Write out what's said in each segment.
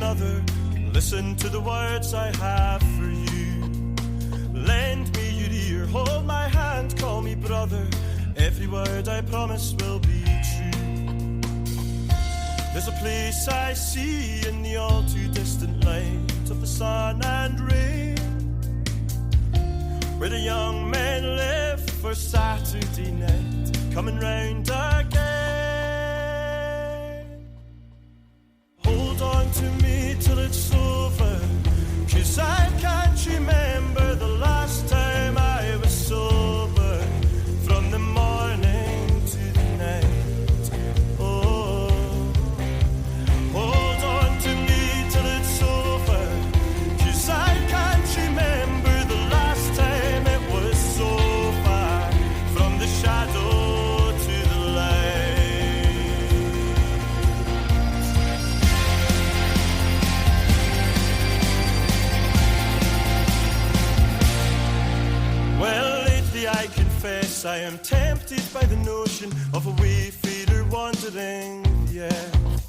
brother, listen to the words I have for you. Lend me your ear, hold my hand, call me brother. Every word I promise will be true. There's a place I see in the all too distant light of the sun and rain, where the young men live for Saturday night, coming round again. Hold on to me till it's over, 'cause I can't remember the last time I was sober, from the morning to the night. Oh, hold on to me till it's over, 'cause I can't remember the last time it was so far, from the shadow to the light. Well, lately I confess I am tempted by the notion of a wayfarer wandering the earth.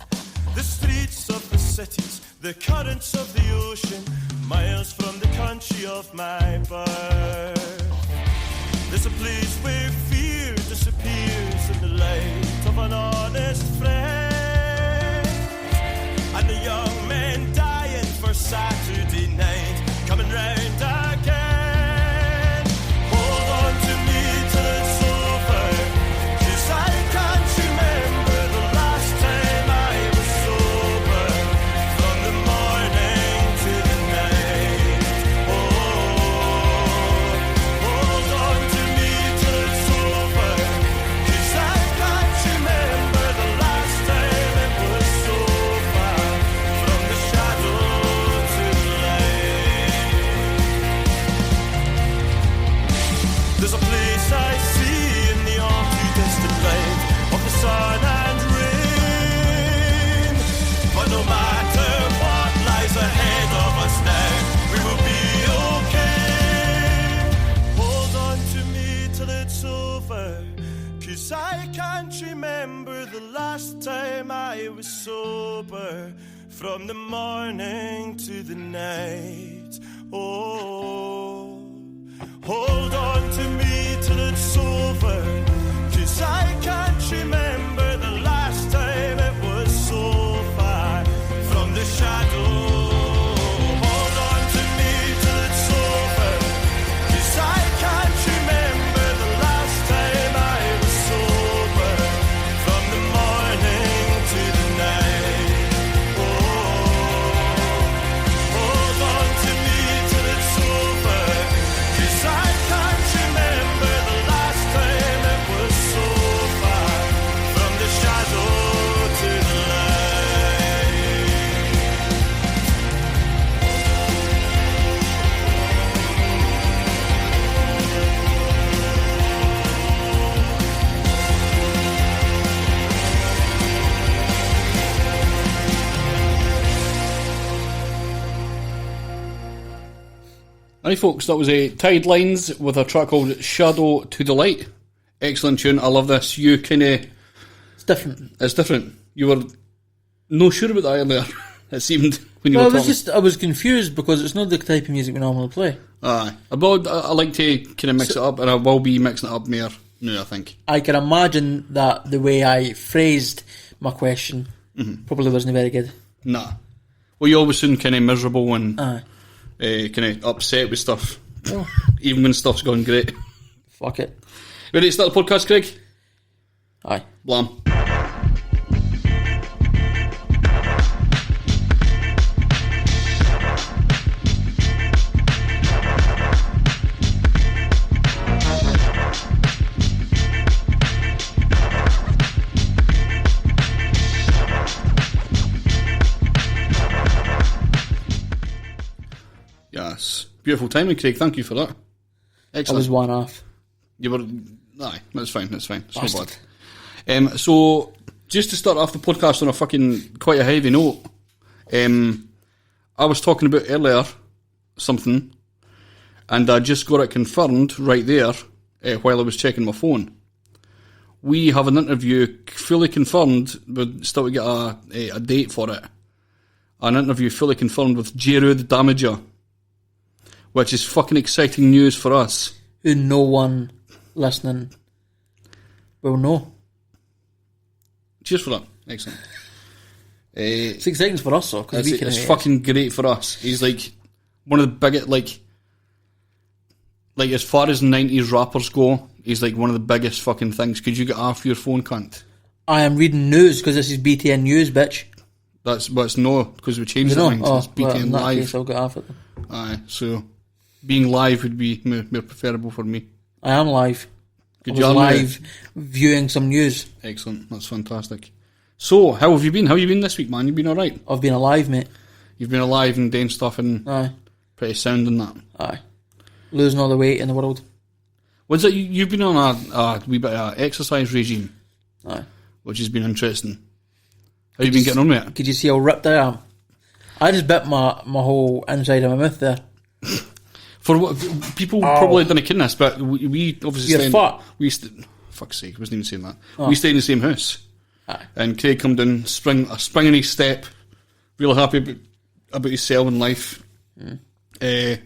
The streets of the cities, the currents of the ocean, miles from the country of my birth. There's a place where fear disappears in the light of an honest friend, and the young men dying for Saturday night, coming round again. Hold on to me till it's over, 'cause I can't remember the last time I was sober, from the morning to the night. Oh, hold on to me till it's over, 'cause I can't remember the last time it was so far, from the shadow to the light. There's a place I see in the all too distant light of the sun and rain, but no matter what lies ahead of us now, we will be okay. Hold on to me till it's over, 'cause I can't remember the last time I was sober, from the morning to the night. Oh, hold on to me till it's over, 'cause I can't remember the last time it was so far, from the shadow. Hold on to me till it's over, 'cause I can't remember the last time I was sober, from the morning to the night. Oh, hold on to me till it's over, 'cause I can't remember the last time it was so far, from the shadow to the light. Hi folks, that was a Tide Lines with a track called Shadow to the Light. Excellent tune, I love this. You kinda... It's different. It's different. You were no sure about that earlier. It seemed when you Well, were I talking. was confused because it's not the type of music we normally play. Aye. I like to kind of mix it up, and I will be mixing it up more now, I think. I can imagine that the way I phrased my question probably wasn't very good. Nah. Well, you always sound kind of miserable and Aye. kind of upset with stuff. Oh, Even when stuff's going great. fuck it. Ready to start the podcast, Craig? Aye. Blam. Yes. Beautiful timing, Craig. Thank you for that. I Excellent. was one off. You were... Aye, that's fine. It's not Bastard. bad. So, just to start off the podcast on a fucking quite a heavy note, I was talking about earlier something, and I just got it confirmed right there while I was checking my phone. We have an interview fully confirmed, but still to get a date for it. an interview fully confirmed with Jero the Damager, which is fucking exciting news for us. Who no one listening will know. Cheers for that. Excellent. It's exciting for us, though, because it's fucking great for us. He's like one of the biggest, like as far as 90s rappers go, he's like one of the biggest fucking things. Could you get off your phone, cunt? I am reading news because this is BTN News, bitch. It's no, because we changed it. It's BTN in that Live. Case, I'll get off it. Aye, so being live would be more preferable for me. I am live. Good I was live viewing some news. Excellent, that's fantastic. So, how have you been? How have you been this week, man? You been alright? I've been alive, mate. You've been alive and doing stuff and Aye. pretty sound and that. Aye. Losing all the weight in the world. What's it? You've been on a wee bit of exercise regime. Aye. Which has been interesting. How you been getting on with it? Could you see how ripped I am? I just bit my whole inside of my mouth there. For what people probably didn't ken this, but we obviously You're fat. Fuck's sake, I wasn't even saying that. Oh. We stay in the same house. Aye. And Craig come down, spring in his step, real happy about himself and life.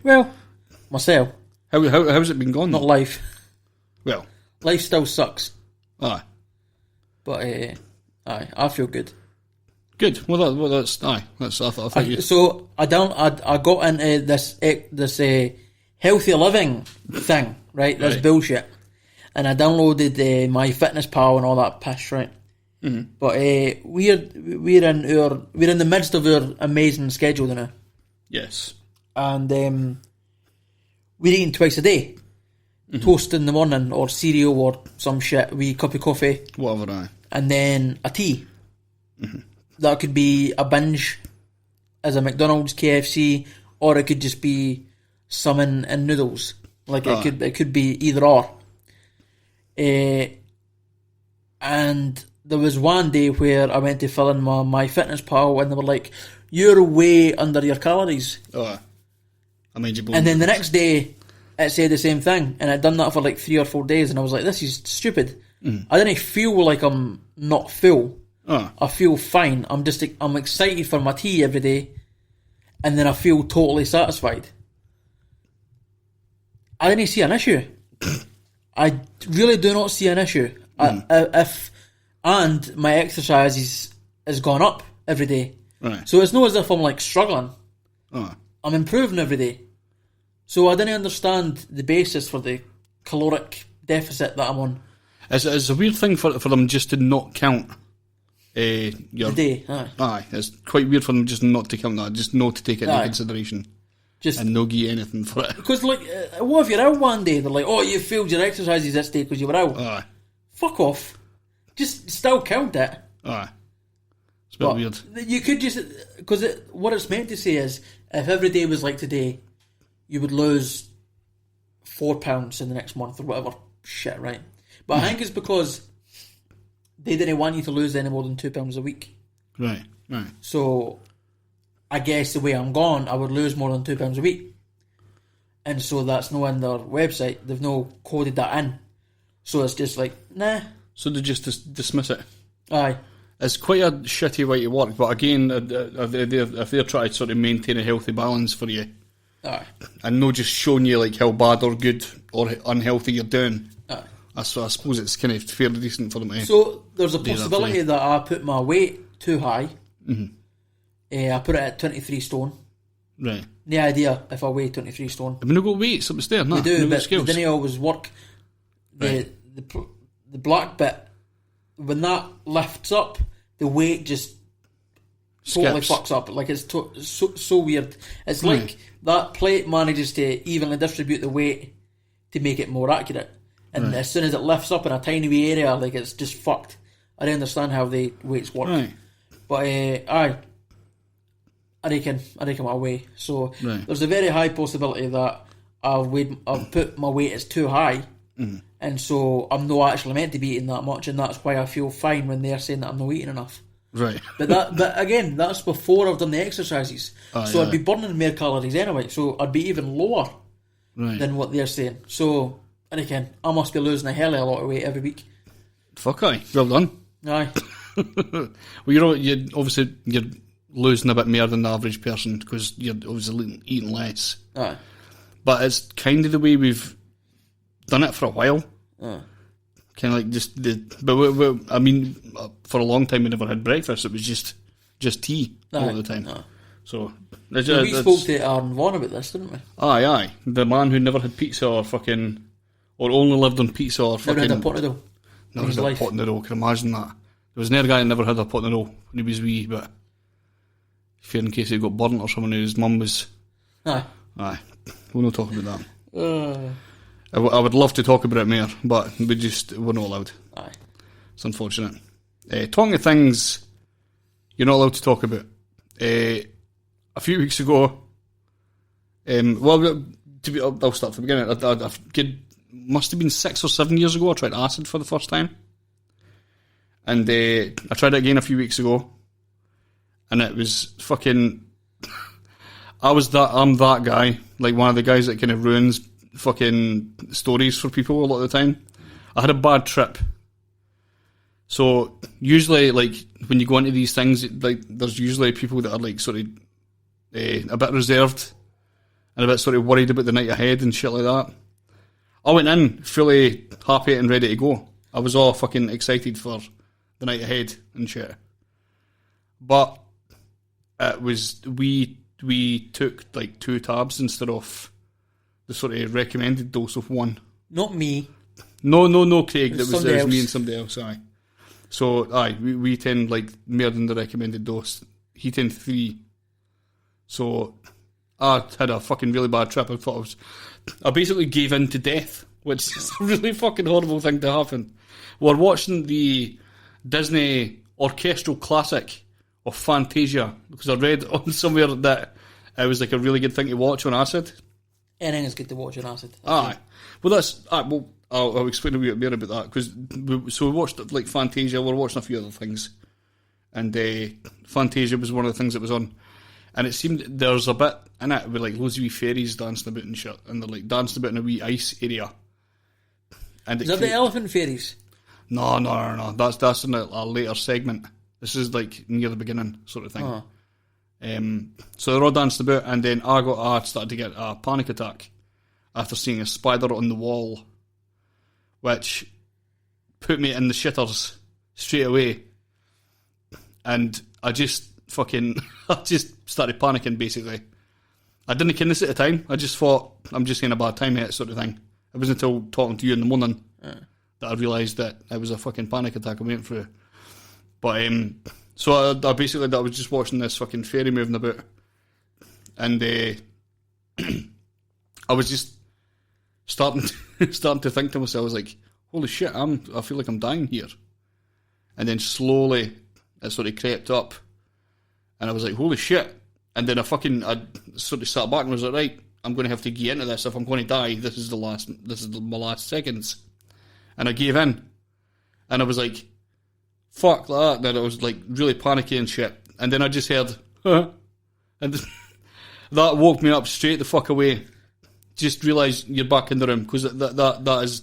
Well, myself. How's it been going? Not life. Well, Life still sucks. aye. But, aye, I feel good. Good. Well, that's aye. That's I thought you. So I got into this healthy living thing, right? This Right. bullshit, and I downloaded my fitness pal and all that piss, right? Mm-hmm. But we're in the midst of our amazing schedule now, Yes. and we're eating twice a day, toast in the morning or cereal or some shit, wee cup of coffee, Whatever. Aye. and then a tea. That could be a binge as a McDonald's, KFC, or it could just be salmon and noodles. Like it could be either or. And there was one day where I went to fill in my fitness pal, and they were like, "You're way under your calories." Oh, I made you. And then the next day, it said the same thing, and I'd done that for like 3 or 4 days, and I was like, "This is stupid." I didn't feel like I'm not full. I feel fine. I'm excited for my tea every day, and then I feel totally satisfied. I didn't see an issue. I really do not see an issue. And my exercise has gone up every day. Right. So it's not as if I'm like struggling. Oh. I'm improving every day. So I didn't understand the basis for the caloric deficit that I'm on. It's a weird thing for them just to not count your day. Aye, it's quite weird for them just not to count that, just not to take it into consideration, just and no give anything for it. Because like, what if you're out one day? They're like, "Oh, you failed your exercises this day because you were out." Aye. Fuck off. Just still count it. Aye. It's a bit weird. You could just, because what it's meant to say is, if every day was like today, you would lose 4 pounds in the next month or whatever shit, right? But I think it's because they didn't want you to lose any more than 2 pounds a week. Right. So I guess the way I'm gone, I would lose more than 2 pounds a week. And so that's no in their website. They've no coded that in. So it's just like, nah. So they just dismiss it. Aye. It's quite a shitty way to work, but again, if they're trying to sort of maintain a healthy balance for you, aye, and not just showing you like how bad or good or unhealthy you're doing, aye. I suppose it's kind of fairly decent for them to. So there's a possibility that I put my weight too high. I put it at 23 stone. Right. No idea if I weigh 23 stone. Have we not got weights up there? No, We do, but skills. they didn't always work. The black bit, when that lifts up, the weight just totally fucks up. Like it's so weird. It's like that plate manages to evenly distribute the weight to make it more accurate. And as soon as it lifts up in a tiny wee area, like it's just fucked. I don't understand how the weights work. Right. But I reckon my way. So there's a very high possibility that I've put my weight as too high, and so I'm not actually meant to be eating that much, and that's why I feel fine when they're saying that I'm not eating enough. Right. But again, that's before I've done the exercises, so I'd be burning more calories anyway. So I'd be even lower than what they're saying. So I reckon I must be losing a hell of a lot of weight every week. Fuck aye. Well done. Aye. Well, you're obviously you're losing a bit more than the average person because you're obviously eating less. Aye. But it's kind of the way we've done it for a while. Aye. Kind of like just I mean, for a long time we never had breakfast. It was just tea all the time. Aye. So we spoke to Aaron Vaughan about this, didn't we? Aye. The man who never had pizza or only lived on pizza or never had a pot noodle. Never had a pot noodle. Can you imagine that? There was another guy who never had a pot noodle when he was wee, but fear in case he got burnt or someone whose mum was. Aye. We'll not talk about that. I would love to talk about it more, but we're not allowed. Aye. It's unfortunate. Talking of things you're not allowed to talk about. A few weeks ago, I'll start from the beginning. Must have been 6 or 7 years ago, I tried acid for the first time. And I tried it again a few weeks ago. And it was fucking... I'm that guy, like one of the guys that kind of ruins fucking stories for people a lot of the time. I had a bad trip. So usually, like, when you go into these things, like, there's usually people that are like sort of a bit reserved and a bit sort of worried about the night ahead and shit like that. I went in fully happy and ready to go. I was all fucking excited for the night ahead and shit. But it was we took like 2 tabs instead of the sort of recommended dose of 1. Not me. No, Craig. It was else. Me and somebody else. Aye. So we tend like more than the recommended dose. He tend 3. So I had a fucking really bad trip. I basically gave in to death, which is a really fucking horrible thing to happen. We're watching the Disney orchestral classic of Fantasia, because I read on somewhere that it was like a really good thing to watch on acid. Anything is good to watch on acid. Aye. Well, I'll explain a wee bit more about that, because we watched like Fantasia, we were watching a few other things, and Fantasia was one of the things that was on, and it seemed there's a bit in it with like loads of wee fairies dancing about and shit, and they're like dancing about in a wee ice area. And is that the elephant fairies? No. That's in a later segment. This is like near the beginning sort of thing. Uh-huh. So they're all dancing about, and then I started to get a panic attack after seeing a spider on the wall, which put me in the shitters straight away. And I just started panicking, basically. I didn't ken this at the time. I just thought, I'm just in a bad time yet, sort of thing. It wasn't until talking to you in the morning that I realised that it was a fucking panic attack I went through. But, so I was just watching this fucking fairy moving about. And I was just starting to think to myself, I was like, holy shit, I feel like I'm dying here. And then slowly it sort of crept up, and I was like, holy shit. And then I sort of sat back and was like, right, I'm going to have to get into this. If I'm going to die, this is my last seconds. And I gave in, and I was like, fuck that. Then I was like really panicky and shit. And then I just heard, huh? And that woke me up straight the fuck away. Just realised you're back in the room, because that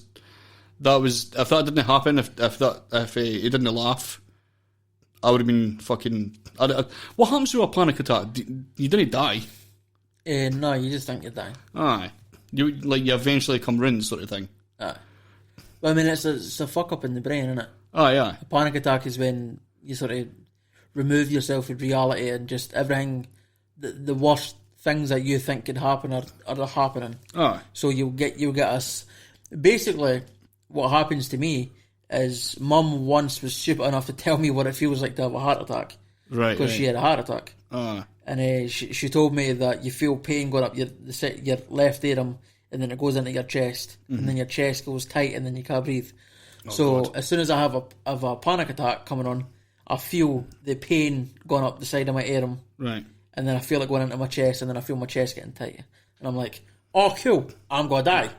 was, if that didn't happen, if he didn't laugh, I would have been fucking... what happens to a panic attack? You didn't die. No, you just think you're dying. Aye. You eventually come round, sort of thing. Aye. Well, I mean, it's a fuck up in the brain, isn't it? Aye, aye. A panic attack is when you sort of remove yourself from reality, and just everything, the worst things that you think could happen are happening. Aye. So you'll get us... Basically, what happens to me is Mum once was stupid enough to tell me what it feels like to have a heart attack. Right. Because she had a heart attack. Aye. And she told me that you feel pain going up your left aorta, and then it goes into your chest, and then your chest goes tight, and then you can't breathe. God. As soon as I have a panic attack coming on, I feel the pain going up the side of my aorta. Right. And then I feel it going into my chest, and then I feel my chest getting tight. And I'm like, oh, cool, I'm going to die.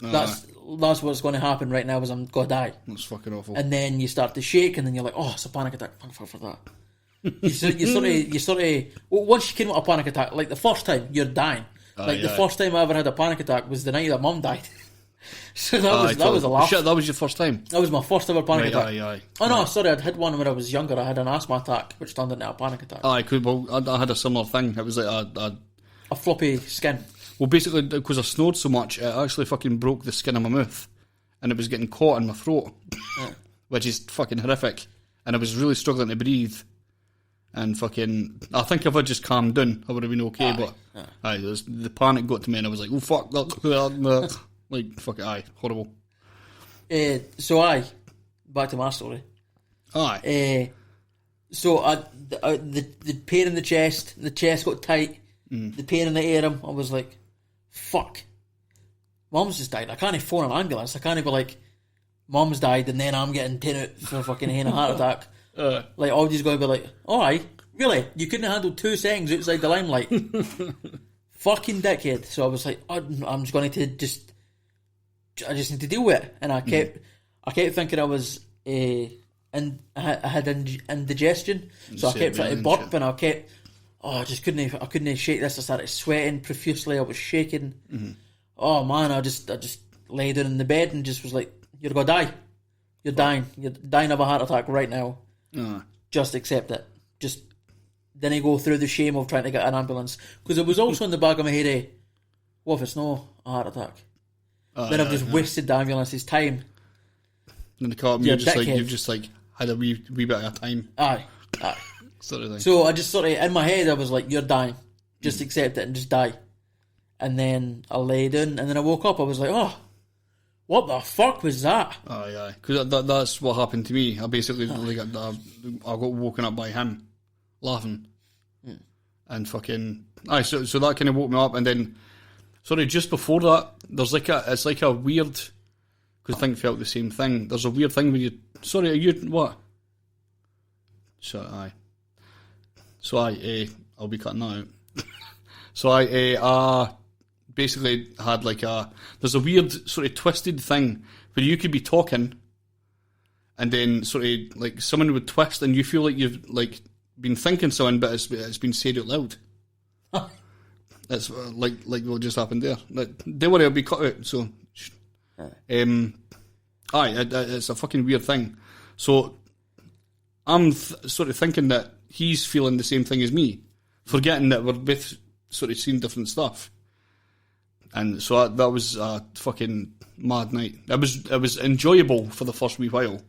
That's what's going to happen right now, is I'm going to die. That's fucking awful. And then you start to shake, and then you're like, oh, it's a panic attack. Thank fuck for that. you sort of once you came with a panic attack, like the first time, you're dying. The first time I ever had a panic attack was the night that Mum died. So that was a laugh. Shit, that was your first time? That was my first ever panic attack. Aye. Oh no, sorry, I'd had one when I was younger. I had an asthma attack, which turned into a panic attack. Aye, I had a similar thing. It was like a floppy skin. Well, basically, because I snored so much, it actually fucking broke the skin of my mouth. And it was getting caught in my throat. Which is fucking horrific. And I was really struggling to breathe. And fucking... I think if I just calmed down, I would have been okay, but... the panic got to me and I was like, oh, fuck. Like, fuck it, aye. Horrible. So, back to my story. Aye. So, the pain in the chest got tight. The pain in the arm, I was like, fuck. Mum's just died. I can't phone an ambulance. I can't be like, Mum's died and then I'm getting taken out for fucking a heart attack. Like, Audie's going to be like, alright, really? You couldn't handle 2 seconds outside the limelight? Fucking dickhead. So I was like, I'm just going to I just need to deal with it. And I kept thinking I was, I had indigestion. So I kept trying to burp and I kept, I couldn't shake this. I started sweating profusely. I was shaking. Oh man, I just lay down in the bed and just was like, you're going to die. You're dying. You're dying of a heart attack right now. Just accept it. Just then I go through the shame of trying to get an ambulance. Because it was also in the back of my head, what if it's not a heart attack? Then I've just wasted the ambulance's time. Then the car, you've just had a wee bit of time. Aye. Sort of thing. So I just sort of, in my head, I was like, you're dying. Just accept it and just die. And then I lay down, and then I woke up, I was like, oh, what the fuck was that? Aye. Because that's what happened to me. I basically, I got woken up by him, laughing. And fucking... Aye, so that kind of woke me up, and then... Sorry, just before that, there's it's like a weird... Because I think I felt the same thing. There's a weird thing when you... Sorry, are you... What? So, aye. So I'll be cutting that out. So I basically had like there's a weird sort of twisted thing where you could be talking and then sort of like someone would twist and you feel like you've like been thinking something but it's been said out loud. That's like what just happened there. Like, don't worry, I'll be cut out. So, it's a fucking weird thing. So I'm sort of thinking that he's feeling the same thing as me, forgetting that we're both sort of seeing different stuff. And so that was a fucking mad night. It was enjoyable for the first wee while,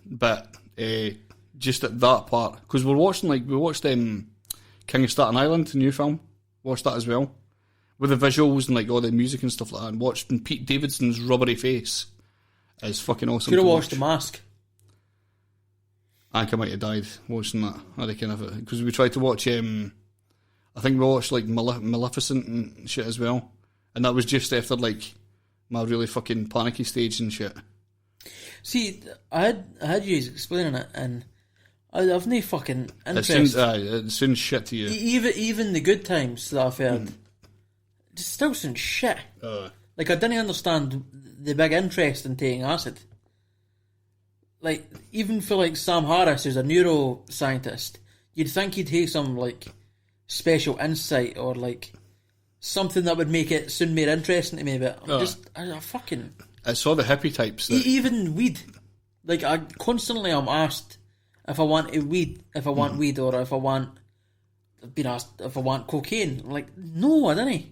but just at that part, because we watched King of Staten Island, the new film. Watched that as well, with the visuals and like all the music and stuff like that. And watched Pete Davidson's rubbery face is fucking awesome. Could have watched The Mask. I think I might have died watching that. I reckon because we tried to watch. I think we watched like Maleficent and shit as well, and that was just after like my really fucking panicky stage and shit. See, I had you explaining it, and I've no fucking interest. It sounds shit to you. Even the good times that I've heard, it still sounds shit. Like I didn't understand the big interest in taking acid. Like even for like Sam Harris, who's a neuroscientist, you'd think he'd have some like special insight or like something that would make it sound more interesting to me, but I fucking... I saw the hippie types. Even weed. Like, I'm asked if I want weed, or if I want... I've been asked if I want cocaine. I'm like, no, I didn't.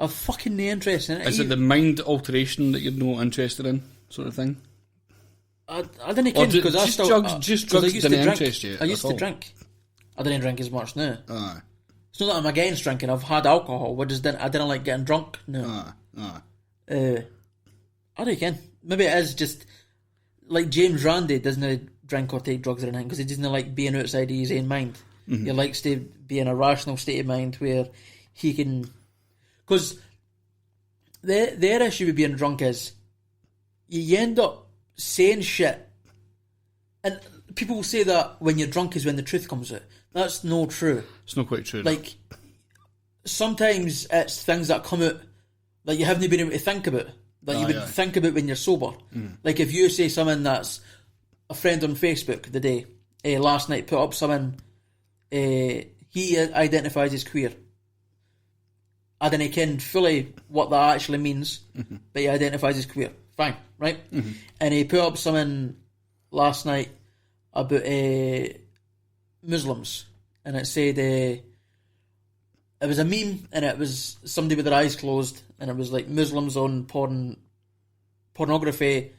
I've fucking no interest in it. Is it the mind alteration that you're not interested in, sort of thing? I didn't care because I still... Drugs didn't interest you. I used to drink. I didn't drink as much now. Aye. It's not that I'm against drinking. I've had alcohol. I didn't like getting drunk. No. I reckon. Maybe it is just like James Randi doesn't drink or take drugs or anything because he doesn't like being outside of his own mind. He likes to be in a rational state of mind where he can... Because their issue with being drunk is you end up saying shit, and people will say that when you're drunk is when the truth comes out. That's no true. It's not quite true. Like, sometimes it's things that come out that you haven't been able to think about, that you would think about when you're sober. Like, if you say something that's a friend on Facebook the day, last night put up something, he identifies as queer. I didn't ken fully what that actually means, Mm-hmm. but he identifies as queer. Fine, right? And he put up something last night about Muslims, and it said it was a meme, and it was somebody with their eyes closed, and it was like Muslims on pornography,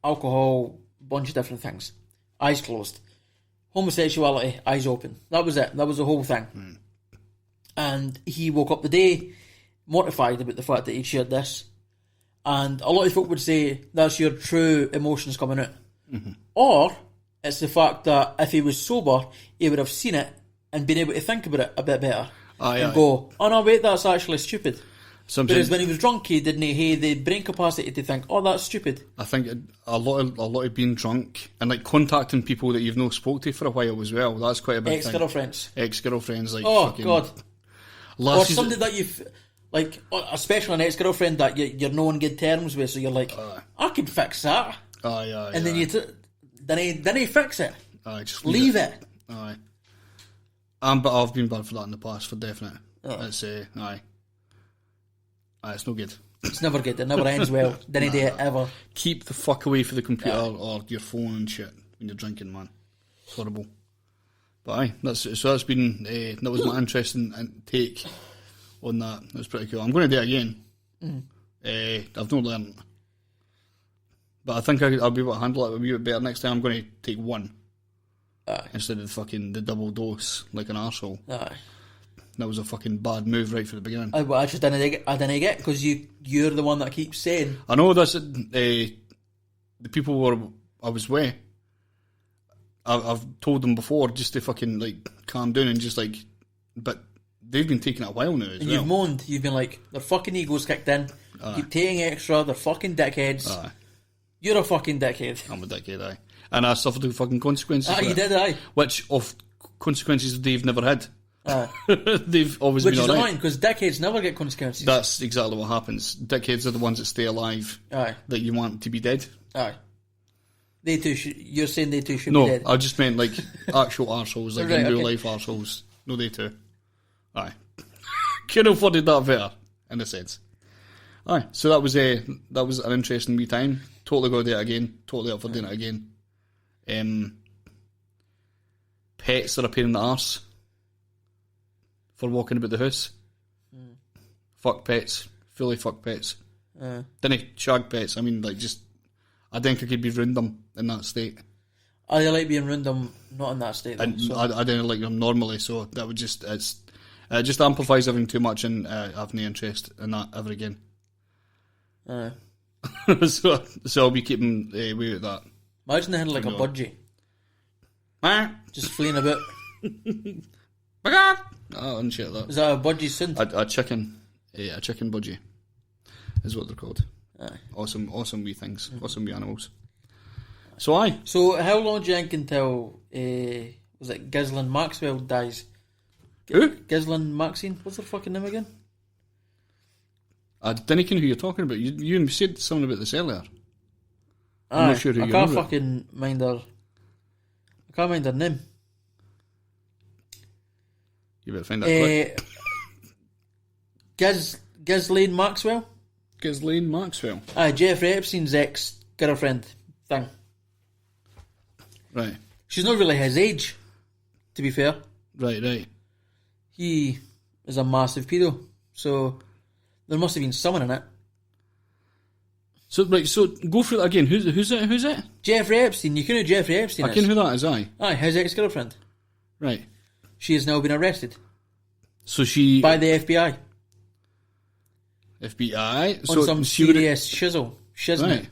alcohol, bunch of different things. Eyes closed. Homosexuality, eyes open. That was it. That was the whole thing. And he woke up the day mortified about the fact that he'd shared this. And a lot of folk would say that's your true emotions coming out. Or it's the fact that if he was sober, he would have seen it and been able to think about it a bit better. Go, oh no, wait, that's actually stupid. Whereas when he was drunk, he didn't have the brain capacity to think, oh, that's stupid. I think a lot of being drunk and like contacting people that you've not spoke to for a while as well. That's quite a big Ex-girlfriends. thing. Ex-girlfriends, like oh fucking, God. Or somebody that you've, like, especially an ex-girlfriend that you're not on good terms with, so you're like, I could fix that. And then then he fix it. Just leave it. But I've been bad for that in the past, for definite. It's it's no good. It's never good. It never ends well. Didn't do it ever. Keep the fuck away from the computer or your phone and shit when you're drinking, man. It's horrible. But that's been that was my interesting take on that. It was pretty cool. I'm going to do it again. I've not learned, but I think I'll be able to handle it a wee bit better next time. I'm going to take one instead of the double dose like an arsehole. That was a fucking bad move right from the beginning. I just didn't get because you're the one that keeps saying. I know that's the people I was with. I've told them before just to fucking like calm down and just like, but they've been taking it a while now as and well. You've moaned. You've been like, their fucking egos kicked in. Keep taking extra. They're fucking dickheads. You're a fucking dickhead. I'm a dickhead, and I suffered the fucking consequences. You did, Which of consequences they've never had. They've always Which been is alright. annoying because dickheads never get consequences. That's exactly what happens. Dickheads are the ones that stay alive. That you want to be dead. They too. You're saying they too should No, be dead. I just meant like actual arseholes, like Right, in real okay. life arseholes. No, they too. Could have worded that better in a sense. So that was an interesting wee time. Totally go do it again. Totally up for doing it again. Pets are a pain in the arse for walking about the house. Fuck pets. Fully fuck pets. Didn't shag pets. I mean, like, just I think I could be ruined them in that state. I like being random, not in that state. Though, And so. I don't like them normally, so that would just it just amplifies everything too much, and I have no interest in that ever again. So I'll be keeping away with that. Imagine they had like a budgie just fleeing about. And shit like that. Is that a budgie soon? A chicken budgie is what they're called. Awesome wee things. Awesome wee animals. So So how long do you think until was it Ghislaine Maxwell dies? Who? Ghislaine Maxine? What's her fucking name again? I didn't know who you're talking about. You said something about this earlier. I'm not sure who I you're can't about. fucking mind her. I can't mind her name. You better find that quick. Ghislaine Maxwell? Ghislaine Maxwell. Jeffrey Epstein's ex-girlfriend thing. Right. She's not really his age, to be fair. Right. He is a massive pedo, so there must have been someone in it. So go through that again. Who's it? Jeffrey Epstein. You know who Jeffrey Epstein I is? can who that is. Aye, his ex-girlfriend. right. She has now been arrested So she by the FBI FBI. on So some she would serious shiznit. right.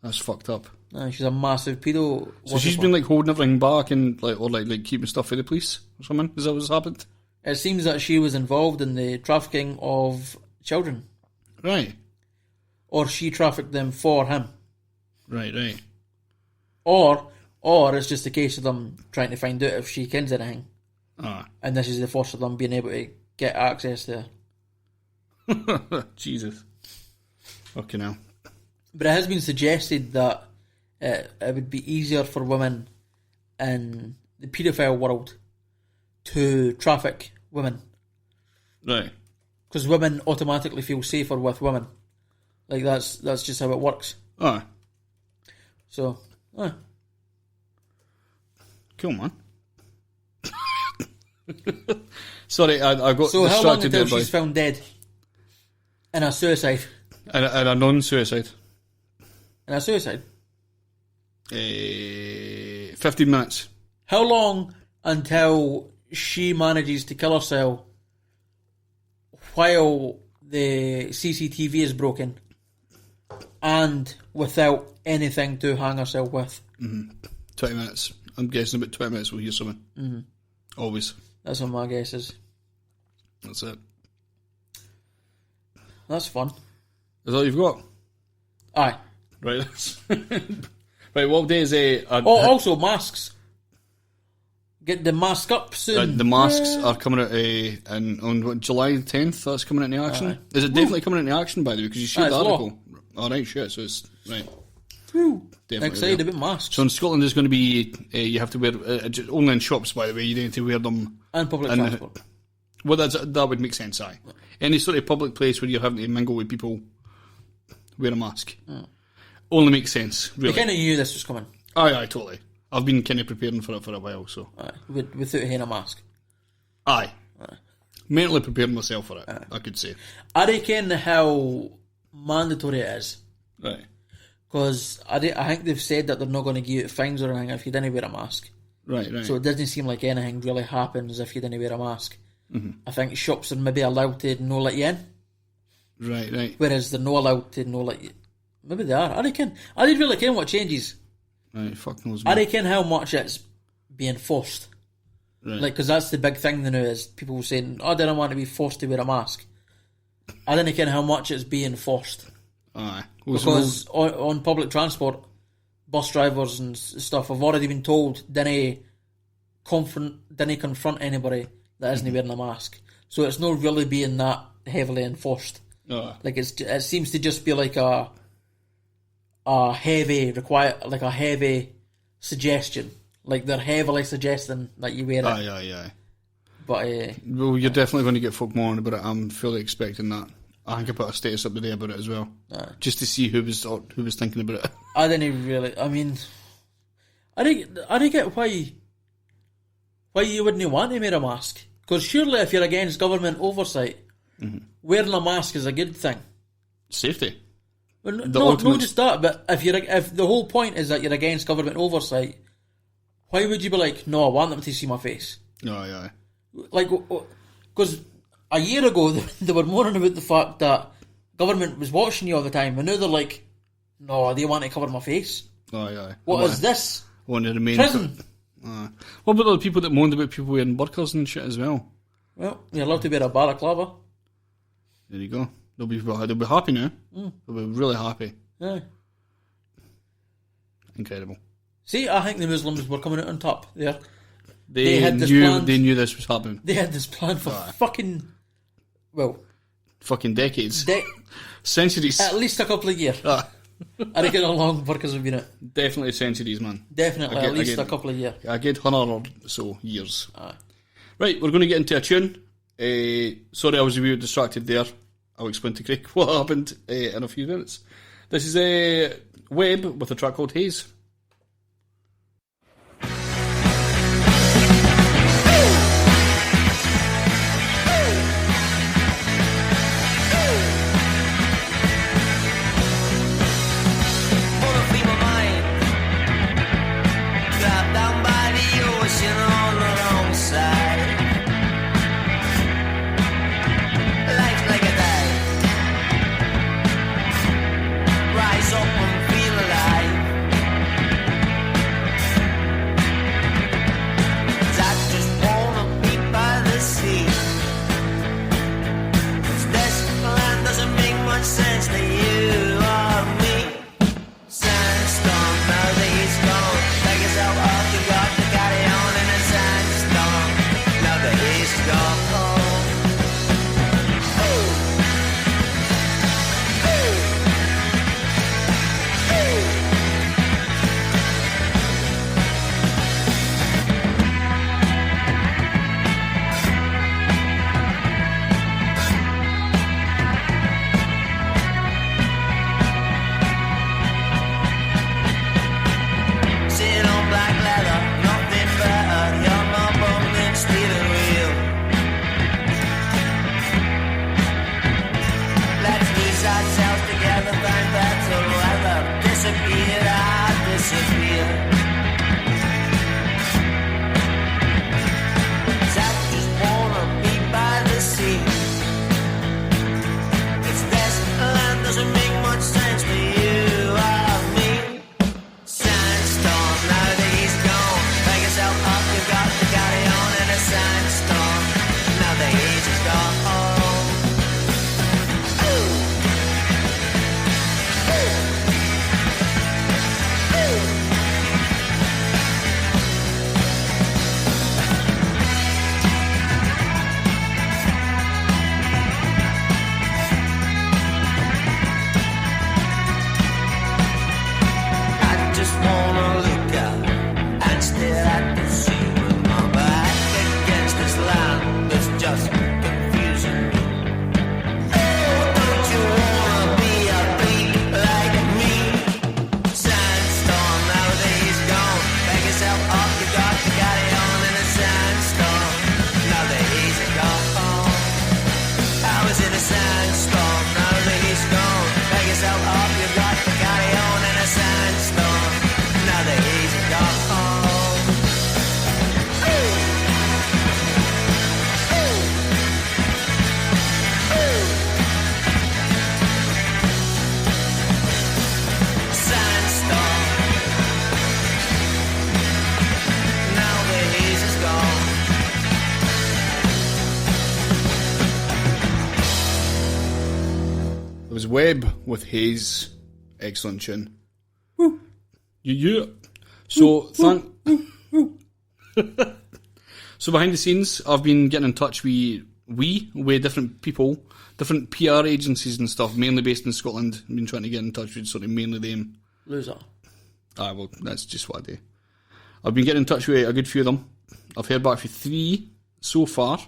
That's fucked up. She's a massive pedo. So she's been like holding everything back and like keeping stuff for the police or something. Is that what's happened? It seems that she was involved in the trafficking of children, Right. or she trafficked them for him, Right. or it's just a case of them trying to find out if she kens anything, and this is the first of them being able to get access to her. Jesus. Okay, now. But it has been suggested that it would be easier for women in the paedophile world to traffic women Right. Because women automatically feel safer with women. Like, that's just how it works. Aye. So, Cool, man. Sorry, I got So how long distracted until there she's found dead? In a suicide. and a non-suicide. 15 minutes. How long until she manages to kill herself while the CCTV is broken and without anything to hang herself with? 20 minutes. I'm guessing about 20 minutes we'll hear something. Mm-hmm. Always. That's what my guess is. That's it. That's fun. Is that all you've got? Aye. Right. Right, what day is it? Also masks. Get the mask up soon. The masks are coming out on July 10th. That's coming into action. Aye. Is it definitely coming into action, by the way? Because you shared the it's article. All right, shit. So it's right. Woo. Definitely Excited there. about masks. So in Scotland, there's going to be you have to wear only in shops. By the way, you need to wear them And public transport. Well, that would make sense. Aye, any sort of public place where you're having to mingle with people, wear a mask. Only makes sense. Really, I kind of knew this was coming. Aye, totally. I've been kind of preparing for it for a while, so Aye. Without having a mask. aye. Mentally preparing myself for it. I could say. I reckon how mandatory it is. Right. Because I think they've said that they're not going to give you fines or anything if you didn't wear a mask. Right. So it doesn't seem like anything really happens if you didn't wear a mask. I think shops are maybe allowed to no let you in. Right. Whereas they're not allowed to no let you... Maybe they are. I did really care what changes. Right, fuck knows. I reckon how much it's being forced. Right. Like, because that's the big thing now is people saying, I didn't want to be forced to wear a mask. I don't care how much it's being forced. Aye. Because on public transport, bus drivers and stuff have already been told didn't confront anybody that isn't wearing a mask. So it's not really being that heavily enforced. Like it seems to just be like a heavy suggestion. Like they're heavily suggesting that you wear it. Aye. But well, you're definitely going to get folk moaning about it. I'm fully expecting that. I think I put a status up today about it as well, just to see who was thinking about it. I didn't really. I mean, I didn't get why you wouldn't want to wear a mask. Because surely, if you're against government oversight, wearing a mask is a good thing. Safety. Well, not just that, but if the whole point is that you're against government oversight, why would you be like, no, I want them to see my face? Aye. Like, because a year ago they were moaning about the fact that government was watching you all the time, and now they're like, no, they want to cover my face. Aye. What is this? Want to remain prison? What about the people that moaned about people wearing burqas and shit as well? Well, you're allowed to wear a balaclava. There you go. They'll be happy now. They'll be really happy. Yeah. Incredible. See, I think the Muslims were coming out on top there. They knew this was happening. They had this plan for fucking decades. Centuries. At least a couple of years. I reckon a long burqas have been it. Definitely centuries, man. Definitely, at least a couple of years. I get 100 or so years. Aye. Right, we're going to get into a tune. Sorry, I was a bit distracted there. I'll explain to Craig what happened in a few minutes. This is a Webb with a track called Haze. chaos, confusion. Oh, don't you wanna be a freak like me? Sandstorm, now the he's gone. Back yourself up, you got to carry on in a sandstorm. Now the he's gone. I was in a sandstorm, now the he's gone. Back yourself up, you got to carry on in a sandstorm. Now the he's gone. It was Webb with Haze. Excellent tune. Woo. Yeah. So, so behind the scenes, I've been getting in touch with different people, different PR agencies and stuff, mainly based in Scotland. I've been trying to get in touch with sort of mainly them. Loser. Well, that's just what I do. I've been getting in touch with a good few of them. I've heard back from 3 so far.